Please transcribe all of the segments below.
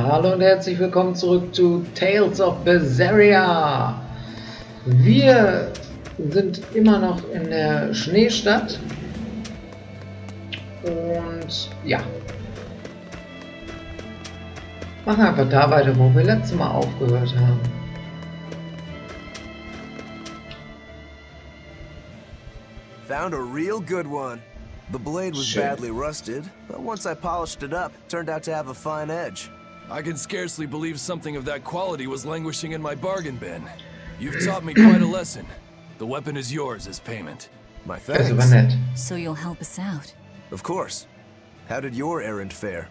Hallo und herzlich willkommen zurück zu Tales of Berseria. Wir sind immer noch in der Schneestadt und ja, machen einfach da weiter, wo wir letztes Mal aufgehört haben. Found a real good one. The blade was badly rusted, but once I polished it up, it turned out to have a fine edge. I can scarcely believe something of that quality was languishing in my bargain bin. You've taught me quite a lesson. The weapon is yours as payment. My thanks. So you'll help us out? Of course. How did your errand fare?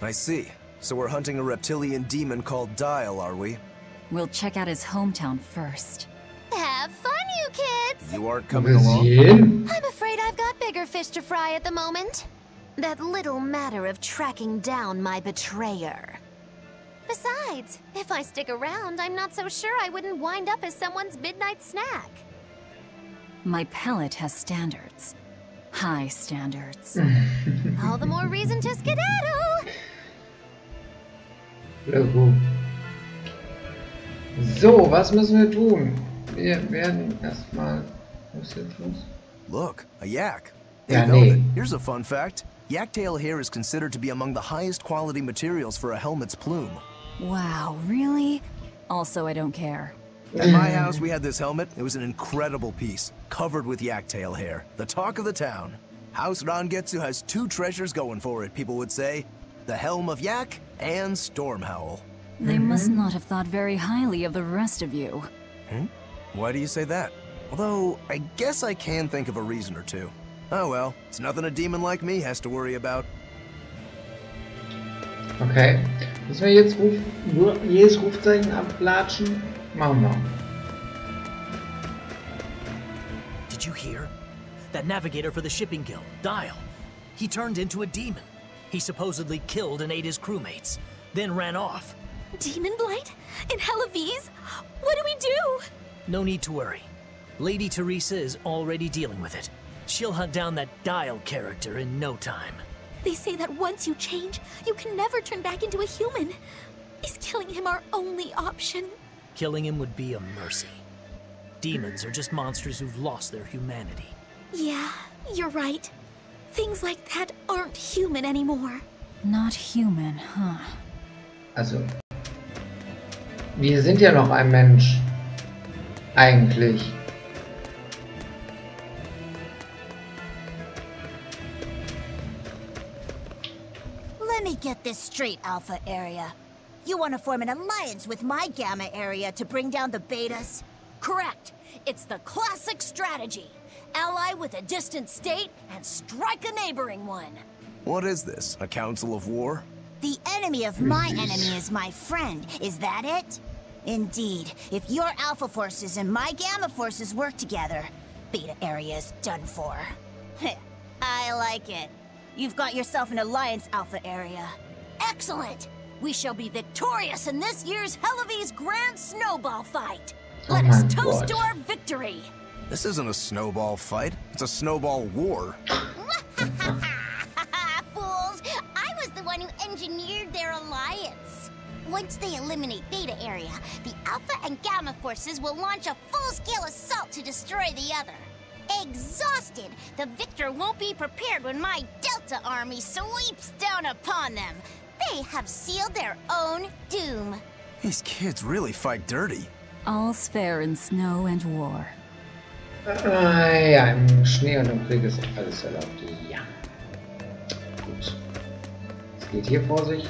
I see. So we're hunting a reptilian demon called Dial, are we? We'll check out his hometown first. Have fun, you kids! You aren't coming along? I'm afraid I've got bigger fish to fry at the moment. That little matter of tracking down my betrayer. Besides, if I stick around, I'm not so sure I wouldn't wind up as someone's midnight snack. My pellet has standards. High standards. All the more reason to skedaddle! So, was müssen wir tun? Wir werden erstmal... Was ist jetzt los? Look, a yak. Ja, nee. Here's a fun fact. Yaktail hair is considered to be among the highest quality materials for a helmet's plume. Wow, really? Also, I don't care. At my house, we had this helmet. It was an incredible piece, covered with yaktail hair. The talk of the town. House Rangetsu has two treasures going for it, people would say. The Helm of Yak and Stormhowl. They must not have thought very highly of the rest of you. Why do you say that? Although, I guess I can think of a reason or two. Oh well, it's nothing a demon like me has to worry about. Okay. Müssen wir jetzt jedes Rufzeichen ablatschen? Machen wir. Did you hear? That navigator for the shipping guild, Dial. He turned into a demon. He supposedly killed and ate his crewmates, then ran off. Demon Blight? In Hellevese? What do we do? No need to worry. Lady Teresa is already dealing with it. She'll hunt down that Dial character in no time. They say that once you change, you can never turn back into a human. Is killing him our only option? Killing him would be a mercy. Demons are just monsters who've lost their humanity. Yeah, you're right. Things like that aren't human anymore. Not human, huh? Also, wir sind ja noch ein Mensch. Eigentlich. Let me get this straight, Alpha Area. You want to form an alliance with my Gamma Area to bring down the Betas? Correct. It's the classic strategy. Ally with a distant state and strike a neighboring one. What is this, a council of war? The enemy of my enemy is my friend, is that it? Indeed, if your Alpha forces and my Gamma forces work together, Beta Area is done for. I like it. You've got yourself an alliance, Alpha Area. Excellent! We shall be victorious in this year's Hellevese Grand Snowball Fight. Oh Let us my toast God. to our victory! This isn't a snowball fight. It's a snowball war. Fools! I was the one who engineered their alliance. Once they eliminate Beta Area, the Alpha and Gamma forces will launch a full-scale assault to destroy the other. Exhausted, the victor won't be prepared when my Delta army sweeps down upon them. They have sealed their own doom. These kids really fight dirty. All's fair in snow and war. Ja, im Schnee und im Krieg ist alles erlaubt. Ja. Gut. Es geht hier vor sich.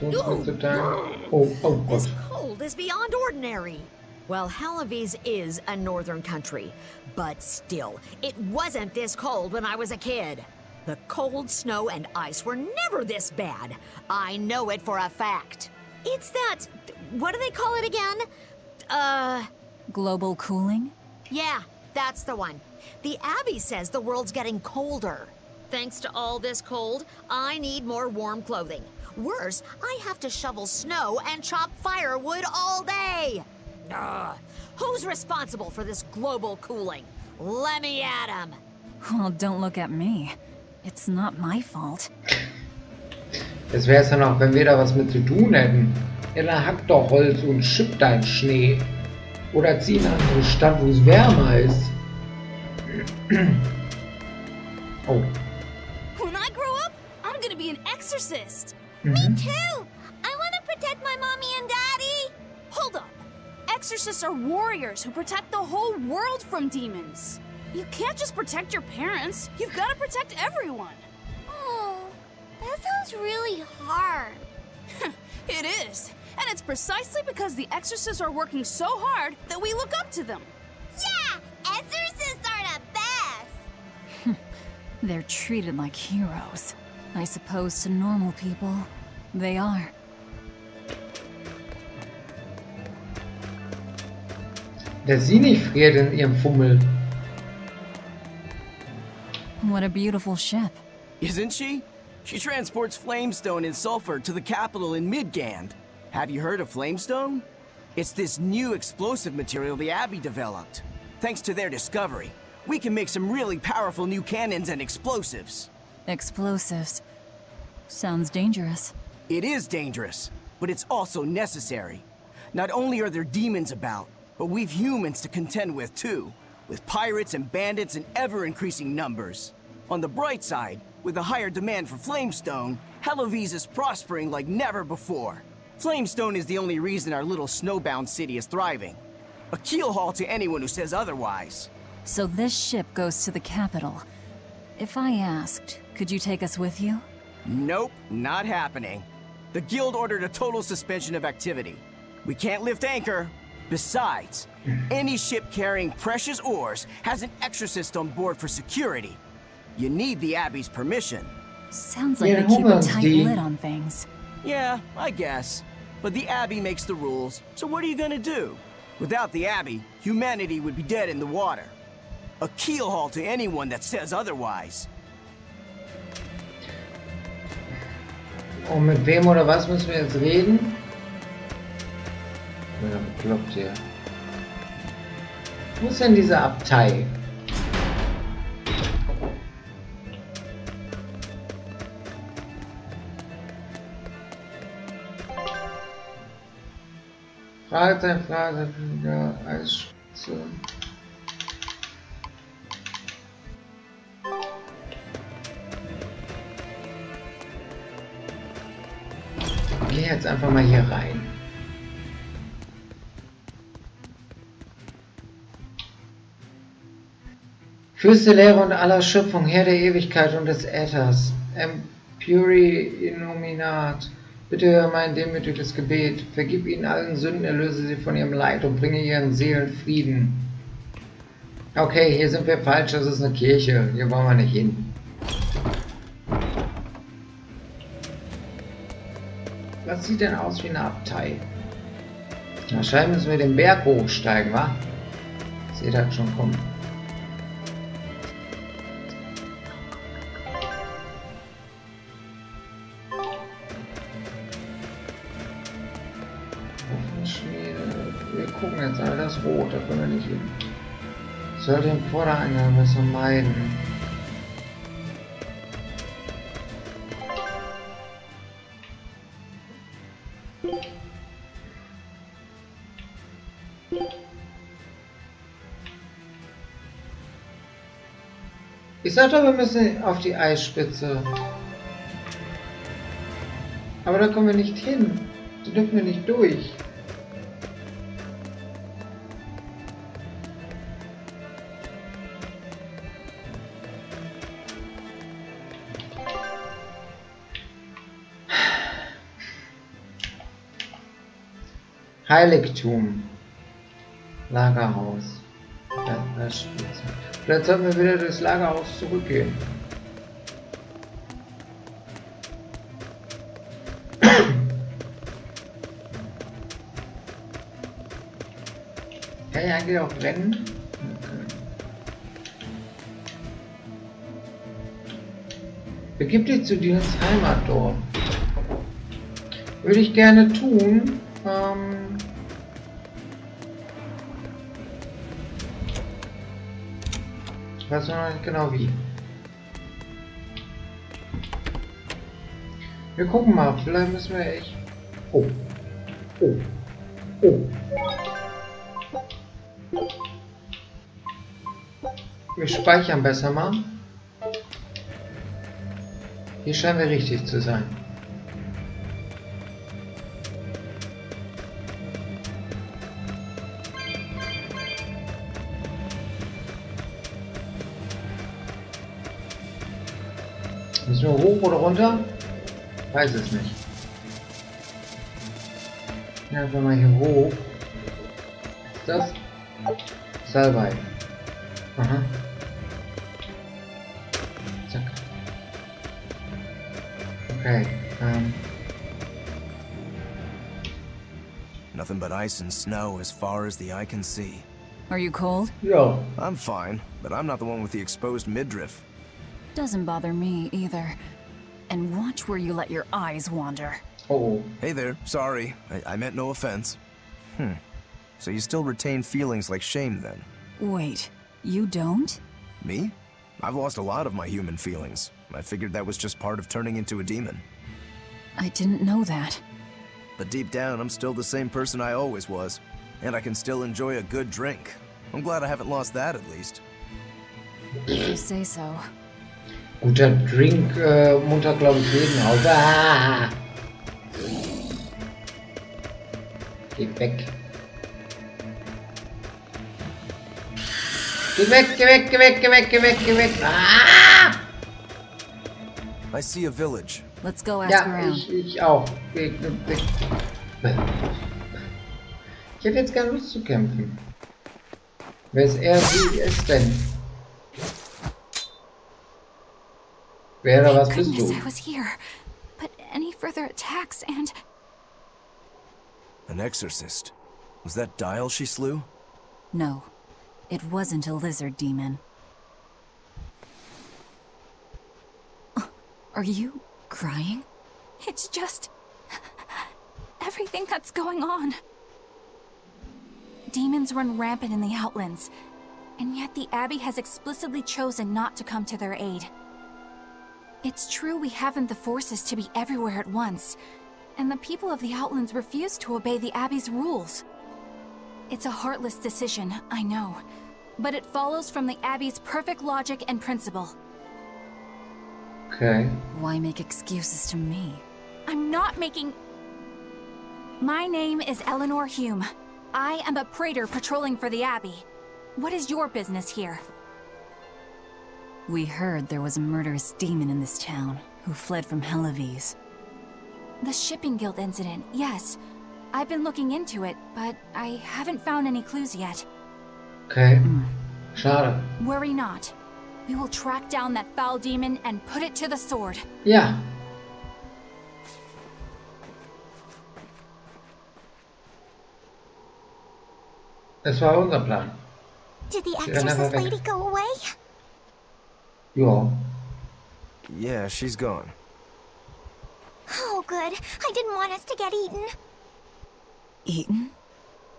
Oh Gott. This cold is beyond ordinary. Well, Hellevese is a northern country, but still, it wasn't this cold when I was a kid. The cold, snow, and ice were never this bad. I know it for a fact. It's that... what do they call it again? Global cooling? Yeah, that's the one. The Abbey says the world's getting colder. Thanks to all this cold, I need more warm clothing. Worse, I have to shovel snow and chop firewood all day. Who's responsible for this global cooling? Let me at him. Well, don't look at me. It's not my fault. Das wäre es dann auch, wenn wir da was mit zu tun hätten. Ja, dann hack doch Holz und schipp deinen Schnee. Oder zieh in eine andere Stadt, wo es wärmer ist. Oh. When I grow up, I'm gonna be an exorcist. Me too! I want to protect my mommy and daddy! Hold up. Exorcists are warriors who protect the whole world from demons. You can't just protect your parents. You've got to protect everyone. Oh, that sounds really hard. It is. And it's precisely because the exorcists are working so hard that we look up to them. Yeah! Exorcists are the best! They're treated like heroes. I suppose to normal people, they are. Dass sie nicht friert in ihrem Fummel. What a beautiful ship. Isn't she? She transports flamestone and sulfur to the capital in Midgand. Have you heard of flamestone? It's this new explosive material the Abbey developed. Thanks to their discovery, we can make some really powerful new cannons and explosives. Explosives. Sounds dangerous. It is dangerous, but it's also necessary. Not only are there demons about, but we've humans to contend with too, with pirates and bandits in ever-increasing numbers. On the bright side, with a higher demand for flamestone, Halloween is prospering like never before. Flamestone is the only reason our little snowbound city is thriving. A keelhaul to anyone who says otherwise. So this ship goes to the capital. If I asked, could you take us with you? Nope, not happening. The guild ordered a total suspension of activity. We can't lift anchor. Besides, any ship carrying precious ores has an exorcist on board for security. You need the Abbey's permission. Sounds like they keep a tight lid on things. Yeah, I guess. But the Abbey makes the rules, so what are you gonna do? Without the Abbey, humanity would be dead in the water. A keelhaul to anyone that says otherwise. Und mit wem oder was müssen wir jetzt reden? Ja, bekloppt hier. Wo ist denn diese Abtei? Fragezeichen, ja, Eisspitze. Ich gehe jetzt einfach mal hier rein. Fürste Lehre und aller Schöpfung, Herr der Ewigkeit und des Äthers, Empyri Innominat, bitte höre mein demütiges Gebet, vergib ihnen allen Sünden, erlöse sie von ihrem Leid und bringe ihren Seelen Frieden. Okay, hier sind wir falsch, das ist eine Kirche, hier wollen wir nicht hin. Was sieht denn aus wie eine Abtei? Wahrscheinlich müssen wir den Berg hochsteigen, wa? Ich sehe das schon kommen. Wir gucken jetzt alle das Rot, da können wir nicht hin. Soll den Vordereingang besser meiden. Ich sag doch, wir müssen auf die Eisspitze. Aber da kommen wir nicht hin. Da dürfen wir nicht durch. Heiligtum. Lagerhaus. Ja, Spitze. Vielleicht sollten wir wieder durchs Lagerhaus zurückgehen. Kann ich eigentlich auch rennen? Okay. Begib dich zu Dämons Heimatdorf. Würde ich gerne tun. Ich weiß noch nicht genau wie. Wir gucken mal, vielleicht müssen wir echt... Oh. Oh. Oh. Wir speichern besser mal. Hier scheinen wir richtig zu sein. Müssen wir hoch oder runter? Weiß es nicht. Ja, einfach mal hier hoch. Ist das? Salbei. Aha. Zack. Okay. Nothing but ice and snow as far as the eye can see. Are you cold? Yeah. I'm fine, but I'm not the one with the exposed midriff. Doesn't bother me either. And watch where you let your eyes wander. Oh. Hey there, sorry. I meant no offense. So you still retain feelings like shame then? Wait, you don't? Me? I've lost a lot of my human feelings. I figured that was just part of turning into a demon. I didn't know that. But deep down, I'm still the same person I always was. And I can still enjoy a good drink. I'm glad I haven't lost that at least. If you say so. Guter Drink muntert, glaube ich, jeden auf. Ah! Geh weg. Geh weg, geh weg, geh weg, geh weg, geh weg, geh weg. Ah! I see a village. Let's go ask Ja, around. ich auch. Ich hätte jetzt keine Lust zu kämpfen. Wer ist er? Wie ist denn? Wer oder was bist du? I was here, but any further attacks and... An exorcist. Was that Dial she slew? No, it wasn't a lizard demon. Are you crying? It's just... everything that's going on. Demons run rampant in the Outlands, and yet the Abbey has explicitly chosen not to come to their aid. It's true we haven't the forces to be everywhere at once, and the people of the Outlands refuse to obey the Abbey's rules. It's a heartless decision, I know, but it follows from the Abbey's perfect logic and principle. Okay. Why make excuses to me? I'm not making... My name is Eleanor Hume. I am a praetor patrolling for the Abbey. What is your business here? We heard there was a murderous demon in this town who fled from Helavis. The Shipping Guild incident, yes. I've been looking into it, but I haven't found any clues yet. Okay. Schade. Worry not. We will track down that foul demon and put it to the sword. Ja. Das war unser Plan. Did the exorcist lady go away? Ja. Yeah, she's gone. Oh, good. I didn't want us to get eaten. Eaten?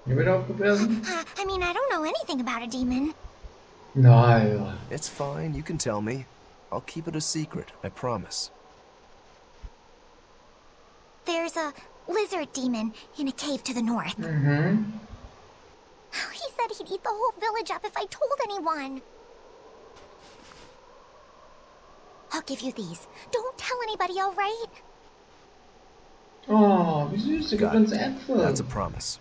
Ihr wird aufgefressen? I mean, I don't know anything about a demon. Nein. It's fine, you can tell me. I'll keep it a secret, I promise. There's a lizard demon in a cave to the north. Mhm. He said he'd eat the whole village up if I told anyone. I'll give you these. Don't tell anybody, all right? Oh, wie süß, sie gibt uns Äpfel. That's a promise.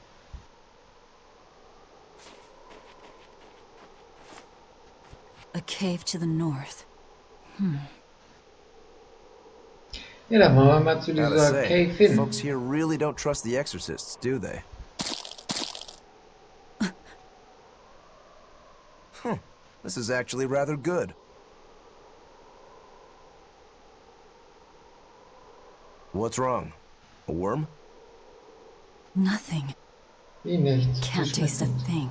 A cave to the north. Ja, dann wollen wir mal zu Gotta dieser say, Cave hin. folks here really don't trust the exorcists, do they? This is actually rather good. What's wrong? A worm? Nothing. Wie nichts. Can't taste a thing.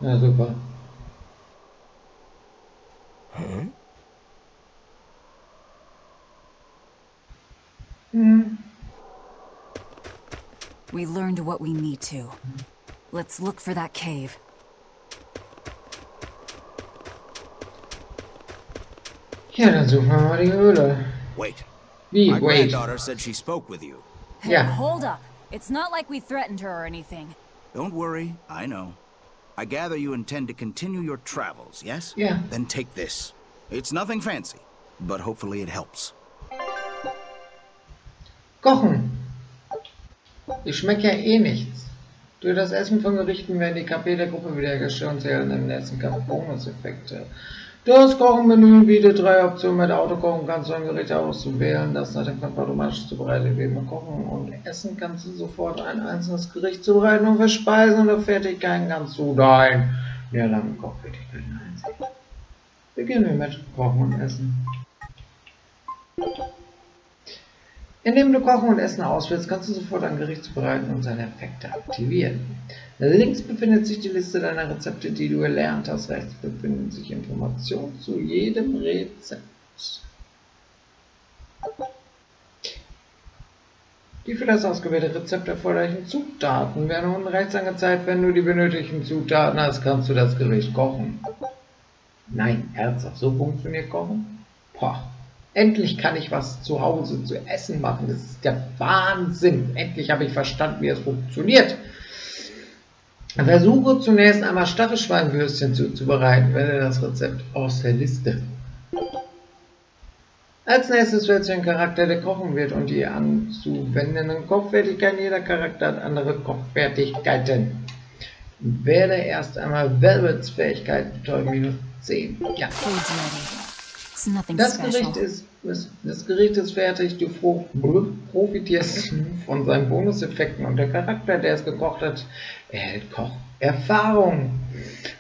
Ja, super. Huh? We learned what we need to. Let's look for that cave. Ja, dann suchen wir mal die Höhle. Wait. Wie, My wait. granddaughter said she spoke with you. Hey, Yeah. hold up. It's not like we threatened her or anything. Don't worry, I know. I gather you intend to continue your travels, yes? Ja. Then take this. It's nothing fancy, but hopefully it helps. Kochen. Ich schmecke ja eh nichts. Durch das Essen von Gerichten werden die KP der Gruppe wiederhergestellt und zählen im nächsten Kampf Bonuseffekte. Das Kochenmenü bietet 3 Optionen. Mit Autokochen kannst du ein Gericht auswählen, das nach dem Kampf automatisch zubereitet wird. Mit Kochen und Essen kannst du sofort ein einzelnes Gericht zubereiten und für Speisen oder Fertigkeiten kannst du dein der langen Kochfertigkeiten einsehen. Beginnen wir mit Kochen und Essen. Indem du Kochen und Essen auswählst, kannst du sofort ein Gericht zubereiten und seine Effekte aktivieren. Links befindet sich die Liste deiner Rezepte, die du erlernt hast. Rechts befinden sich Informationen zu jedem Rezept. Die für das ausgewählte Rezept erforderlichen Zutaten werden unten rechts angezeigt. Wenn du die benötigten Zutaten hast, kannst du das Gericht kochen. Nein, ernsthaft, so funktioniert Kochen? Boah. Endlich kann ich was zu Hause zu essen machen. Das ist der Wahnsinn. Endlich habe ich verstanden, wie es funktioniert. Versuche zunächst einmal Stachelschweinwürstchen zuzubereiten. Wähle das Rezept aus der Liste. Als nächstes wählst du den Charakter, der kochen wird, und die anzuwendenden Kochfertigkeiten. Jeder Charakter hat andere Kochfertigkeiten. Wähle erst einmal Velvets Fähigkeit, betäuben -10. Ja. Das Gericht ist fertig, du profitierst von seinen Bonuseffekten und der Charakter, der es gekocht hat, erhält Kocherfahrung.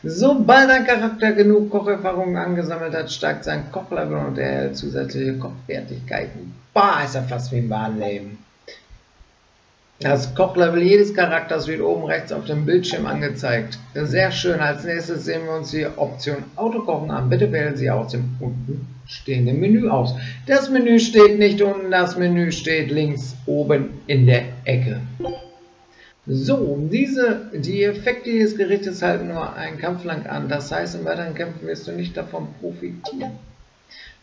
Sobald ein Charakter genug Kocherfahrung angesammelt hat, steigt sein Kochlevel und er erhält zusätzliche Kochfertigkeiten. Bah, ist ja fast wie im wahren Leben. Das Kochlevel jedes Charakters wird oben rechts auf dem Bildschirm angezeigt. Sehr schön. Als nächstes sehen wir uns die Option Autokochen an. Bitte wählen Sie aus dem unten stehenden Menü aus. Das Menü steht nicht unten, das Menü steht links oben in der Ecke. So, die Effekte dieses Gerichtes halten nur einen Kampf lang an. Das heißt, in weiteren Kämpfen wirst du nicht davon profitieren.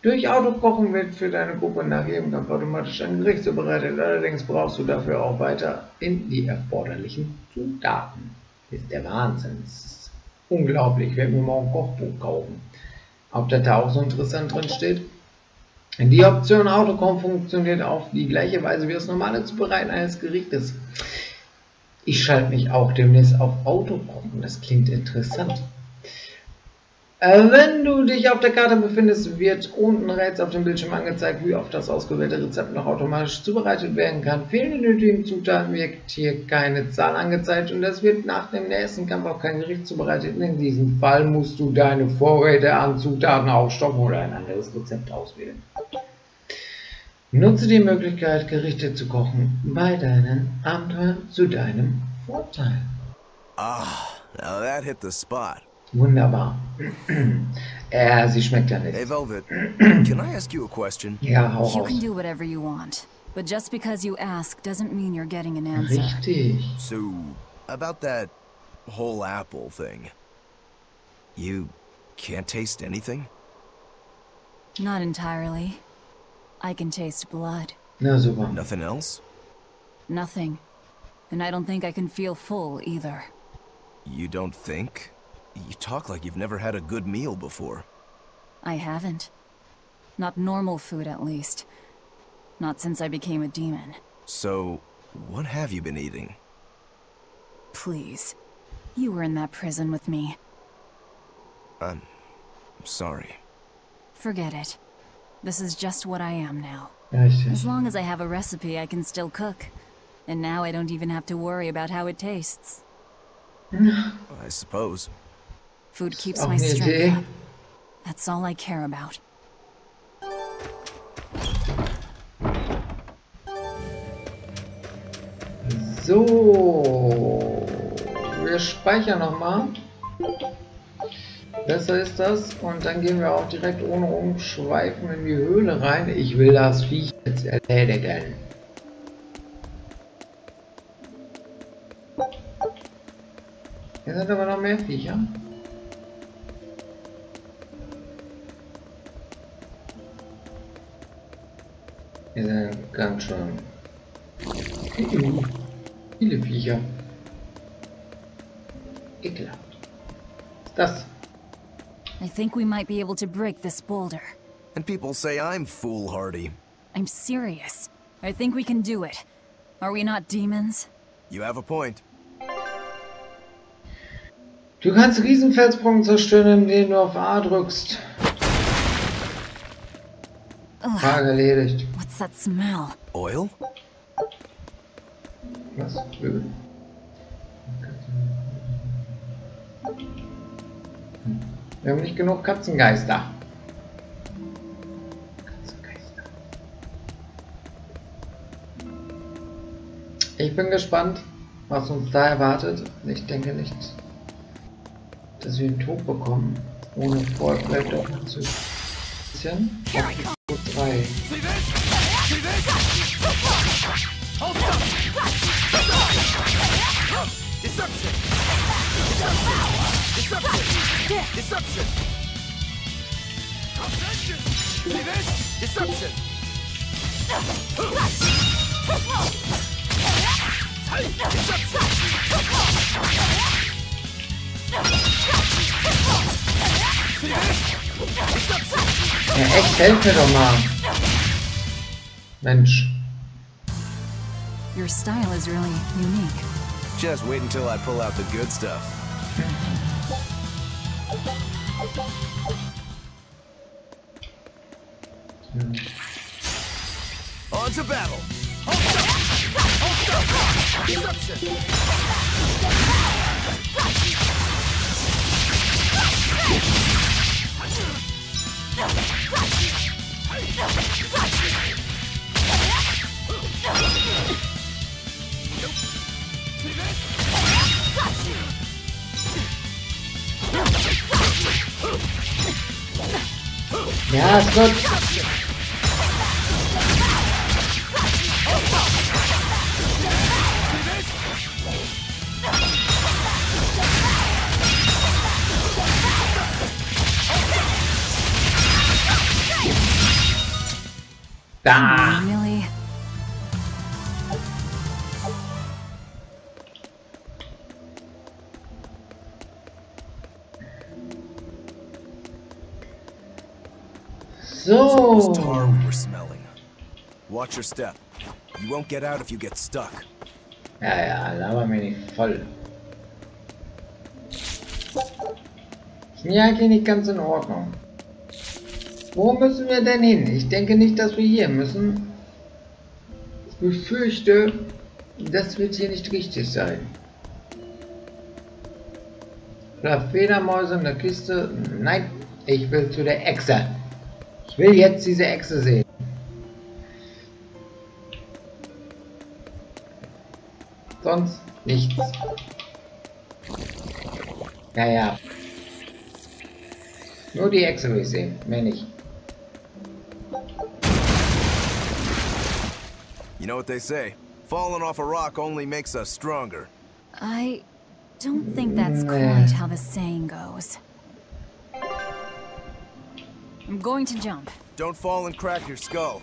Durch Autokochen wird für deine Gruppe nach jedem Kampf automatisch ein Gericht zubereitet. Allerdings brauchst du dafür auch weiterhin die erforderlichen Zutaten. Das ist der Wahnsinn. Das ist unglaublich. Ich werde mir morgen ein Kochbuch kaufen. Ob das da auch so interessant drin steht? Die Option Autokochen funktioniert auf die gleiche Weise wie das normale Zubereiten eines Gerichtes. Ich schalte mich auch demnächst auf Autokochen. Das klingt interessant. Wenn du dich auf der Karte befindest, wird unten rechts auf dem Bildschirm angezeigt, wie oft das ausgewählte Rezept noch automatisch zubereitet werden kann. Fehlen die nötigen Zutaten, wird hier keine Zahl angezeigt und es wird nach dem nächsten Kampf auch kein Gericht zubereitet. In diesem Fall musst du deine Vorräte an Zutaten aufstocken oder ein anderes Rezept auswählen. Nutze die Möglichkeit, Gerichte zu kochen bei deinen Abenteuern zu deinem Vorteil. Ah, now that hit the spot. Wunderbar. Sie schmeckt ja nicht. Hey, Velvet, can I ask you a question? Ja, hau You raus. can do whatever you want, but just because you ask doesn't mean you're getting an answer. Richtig. So, about that whole apple thing. You can't taste anything? Not entirely. I can taste blood. Na super. Nothing else? Nothing. And I don't think I can feel full either. You don't think? You talk like you've never had a good meal before. I haven't. Not normal food, at least. Not since I became a demon. So, what have you been eating? Please. You were in that prison with me. I'm sorry. Forget it. This is just what I am now. Richtig. As long as I have a recipe, I can still cook. And now I don't even have to worry about how it tastes. I suppose. Food keeps Auch my eine strength Idee. up. That's all I care about. So, wir speichern nochmal. Besser ist das. Und dann gehen wir auch direkt ohne Umschweifen in die Höhle rein. Ich will das Viech jetzt erledigen. Hier sind aber noch mehr Viecher. Hier sind ganz schön viele Viecher. Ekelhaft. Was ist das? I think we might be able to break this boulder. And people say I'm foolhardy. I'm serious. I think we can do it. Are we not demons? You have a point. Du kannst Riesenfelsbrocken zerstören, indem du auf A drückst. Frage erledigt. What's that smell? Oil? Was? Öl? Wir haben nicht genug Katzengeister. Ich bin gespannt, was uns da erwartet. Ich denke nicht, dass wir einen Tod bekommen. Ohne vorher vielleicht auch noch zu bisschen. Auf 3. Deception! Deception! See this? Deception! Ja, echt, helf mir doch mal. Mensch. Your style is really unique. Just wait until I pull out the good stuff. On to battle! Deception! Ja, ist gut. Da. Really? So. It was tar we were smelling. Watch your step. You won't get out if you get stuck. Ja, laber mir nicht voll. Ist mir eigentlich nicht ganz in Ordnung. Wo müssen wir denn hin? Ich denke nicht, dass wir hier müssen. Ich befürchte, das wird hier nicht richtig sein. Oder Fledermäuse in der Kiste. Nein, ich will zu der Echse. Ich will jetzt diese Echse sehen. Sonst nichts. Ja. Nur die Echse will ich sehen, mehr nicht. You know what they say? Falling off a rock only makes us stronger. I don't think that's quite how the saying goes. I'm going to jump. Don't fall and crack your skull.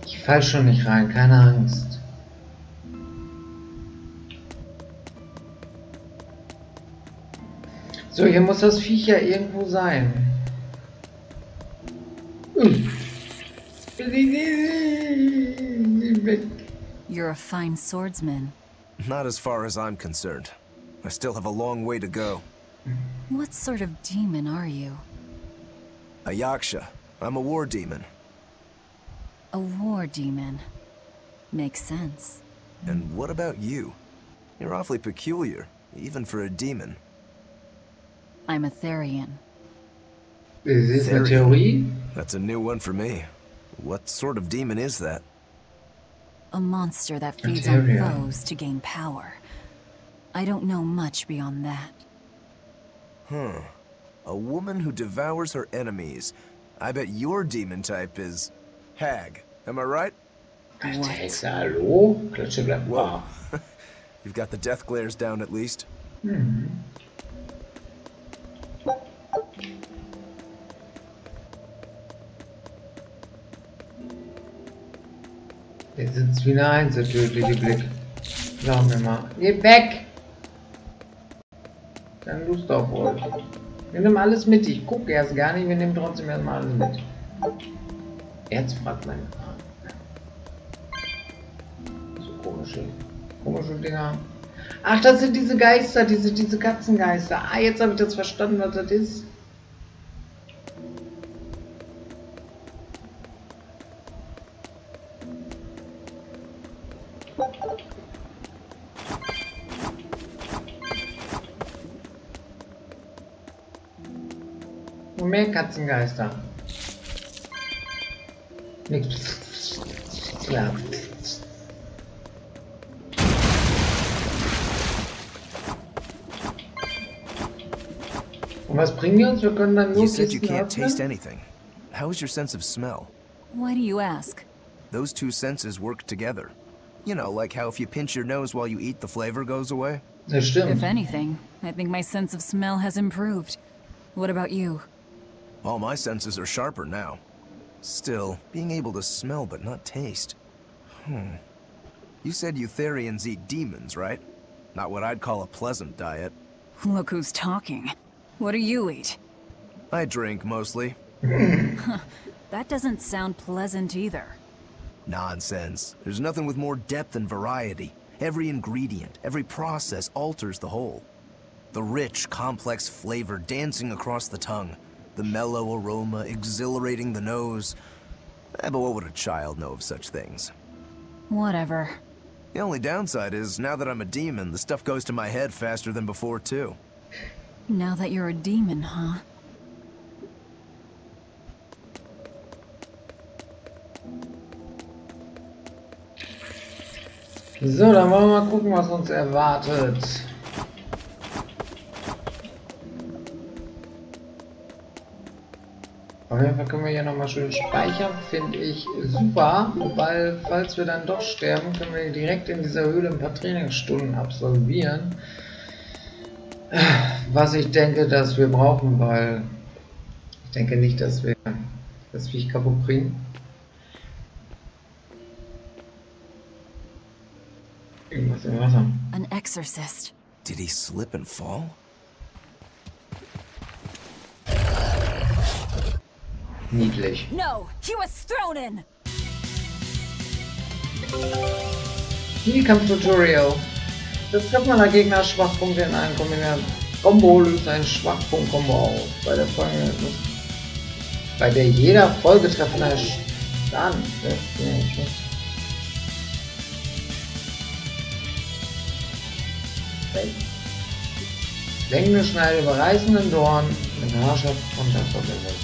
Ich fall schon nicht rein, keine Angst. So, hier muss das Viech ja irgendwo sein. You're a fine swordsman. Not as far as I'm concerned. I still have a long way to go. What sort of demon are you? A yaksha. I'm a war demon. A war demon. Makes sense. And what about you? You're awfully peculiar, even for a demon. I'm a Therian. Is this a theory? That's a new one for me. What sort of demon is that? A monster that feeds on foes to gain power. I don't know much beyond that. A woman who devours her enemies. I bet your demon type is hag. Am I right? Hallo? Klatsche bleibt wahr. You've got the death glares down at least. Jetzt sitzt wie eine Eins, der tödliche Blick. Glaub mir mal. Geh weg! Keine Lust auf euch. Wir nehmen alles mit. Ich gucke erst gar nicht, wir nehmen trotzdem erstmal alles mit. Erzfragment. So komische Dinger. Ach, das sind diese Geister, diese Katzengeister. Ah, jetzt habe ich das verstanden, was das ist. Und mehr Katzengeister. Nichts. Ja. Und was bringen die uns? Wir können dann nur You said you Kisten can't taste öffnen? anything. How is your sense of smell? Why do you ask? Those two senses work together. You know, like how if you pinch your nose while you eat, the flavor goes away? Das stimmt. If anything, I think my sense of smell has improved. What about you? All my senses are sharper now. Still, being able to smell but not taste. You said Eutherians eat demons, right? Not what I'd call a pleasant diet. Look who's talking. What do you eat? I drink, mostly. That doesn't sound pleasant either. Nonsense. There's nothing with more depth and variety. Every ingredient, every process alters the whole. The rich, complex flavor dancing across the tongue. The mellow aroma exhilarating the nose. But what would a child know of such things? Whatever. The only downside is, now that I'm a demon, the stuff goes to my head faster than before, too. Now that you're a demon, huh? So, dann wollen wir mal gucken, was uns erwartet. Auf jeden Fall können wir hier nochmal schön speichern, finde ich super, weil falls wir dann doch sterben, können wir direkt in dieser Höhle ein paar Trainingsstunden absolvieren. Was ich denke, dass wir brauchen, weil ich denke nicht, dass wir das Viech kaputt kriegen. Irgendwas im Wasser. An exorcist. Did he slip and fall? Niedlich. No, he was thrown in. Kampf-Tutorial. Das Treffen aller Gegner Schwachpunkte in einem Combo löst einen Schwachpunkt-Combo auf. Bei der jeder Folgetreffender Stand. Längende Schneide über reißenden Dorn mit Herrschaft und der Verbindung.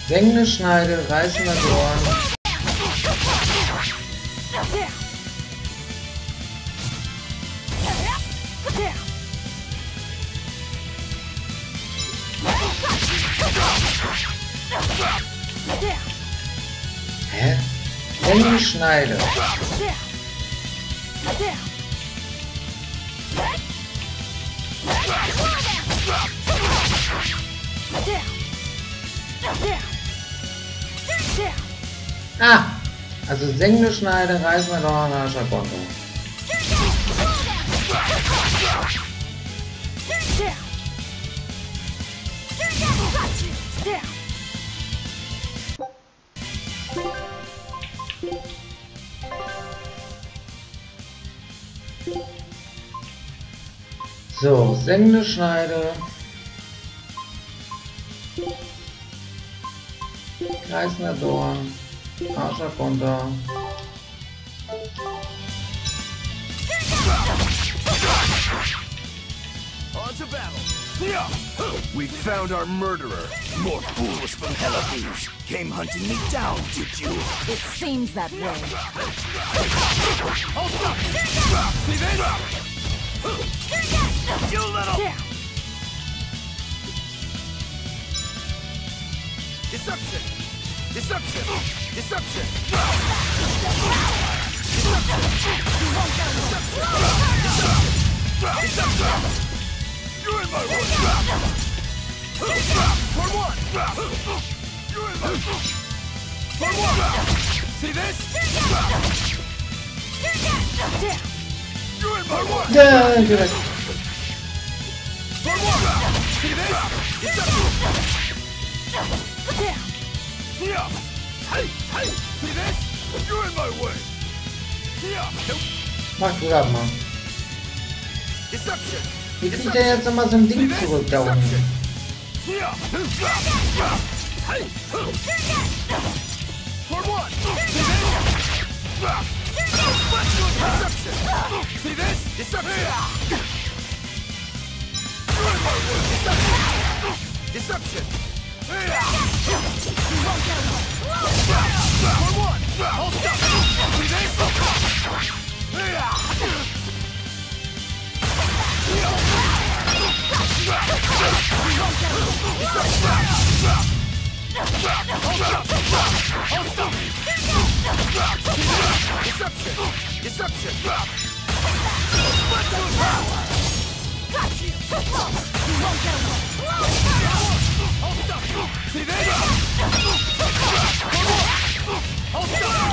Längende Schneide, reißender Dorn. Hä? Längende Schneide. Ah! Also sengende Schneide, reißender Dorn, Herrscher Konto. So, sengende Schneide. Reißender Dorn. Arscher Konter. On to battle. We found our murderer. More fools from Helices came hunting me down, did you? It seems that way. Hold up! See this? You little... Deception! Deception! Deception! You're in my way. For one. You're in my way. For one. See this? You're in my way. For one. See this? See this? You're in my way. Mach du das mal. Wie kriegt der jetzt nochmal so ein Ding zurück da unten? See this? Deception! For one! Hold up! See this? Deception!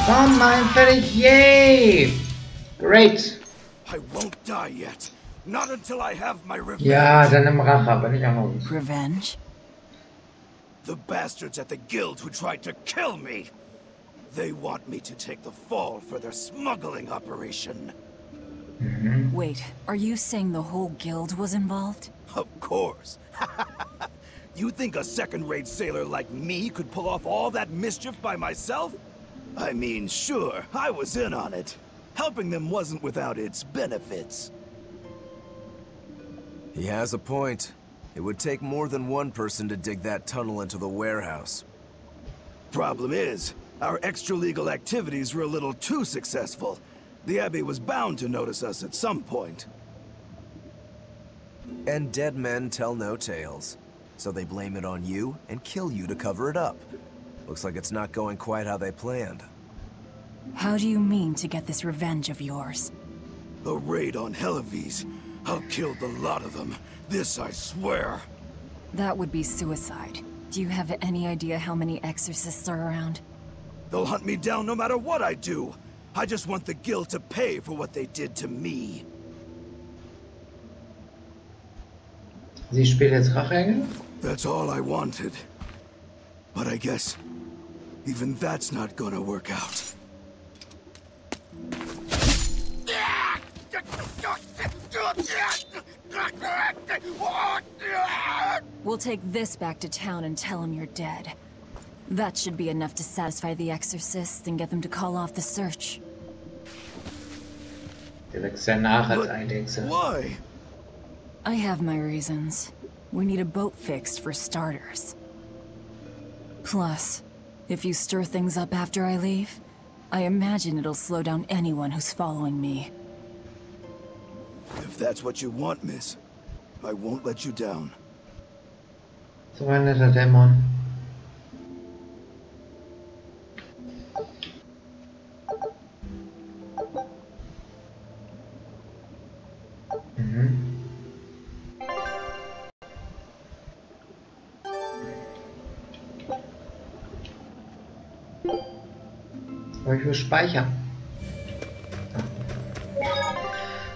Komm, fertig, yay! Great! I won't die yet. Not until I have my revenge. Ja, dann im Rache, bin ich auch noch. Revenge? The bastards at the guild who tried to kill me. They want me to take the fall for their smuggling operation. Wait, are you saying the whole guild was involved? Of course. You think a second-rate sailor like me could pull off all that mischief by myself? I mean, sure, I was in on it. Helping them wasn't without its benefits. He has a point. It would take more than one person to dig that tunnel into the warehouse. Problem is, our extra-legal activities were a little too successful. The Abbey was bound to notice us at some point. And dead men tell no tales. So they blame it on you and kill you to cover it up. Looks like it's not going quite how they planned. How do you mean to get this revenge of yours? A raid on Helives. I'll kill the lot of them. This I swear. That would be suicide. Do you have any idea how many exorcists are around? They'll hunt me down no matter what I do. I just want the guild to pay for what they did to me. Sie spielt jetzt Racheengel? That's all I wanted. But I guess even that's not gonna work out. We'll take this back to town and tell him you're dead. That should be enough to satisfy the exorcists and get them to call off the search. Der wächst ja nach als Eidechse. Why? I have my reasons. We need a boat fixed for starters. Plus, if you stir things up after I leave, I imagine it'll slow down anyone who's following me. If that's what you want, miss, I won't let you down. So ein netter Dämon. Aber ich will speichern.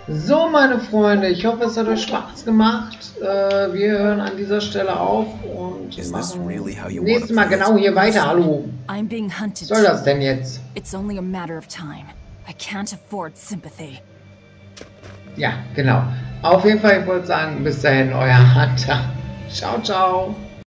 So, meine Freunde, ich hoffe, es hat euch Spaß gemacht. Wir hören an dieser Stelle auf und machen nächstes Mal genau hier weiter. Hallo. Was soll das denn jetzt? It's only a matter of time. I can't afford sympathy. Ja, genau. Auf jeden Fall, ich wollte sagen, bis dahin, euer Hunter. Ciao, ciao.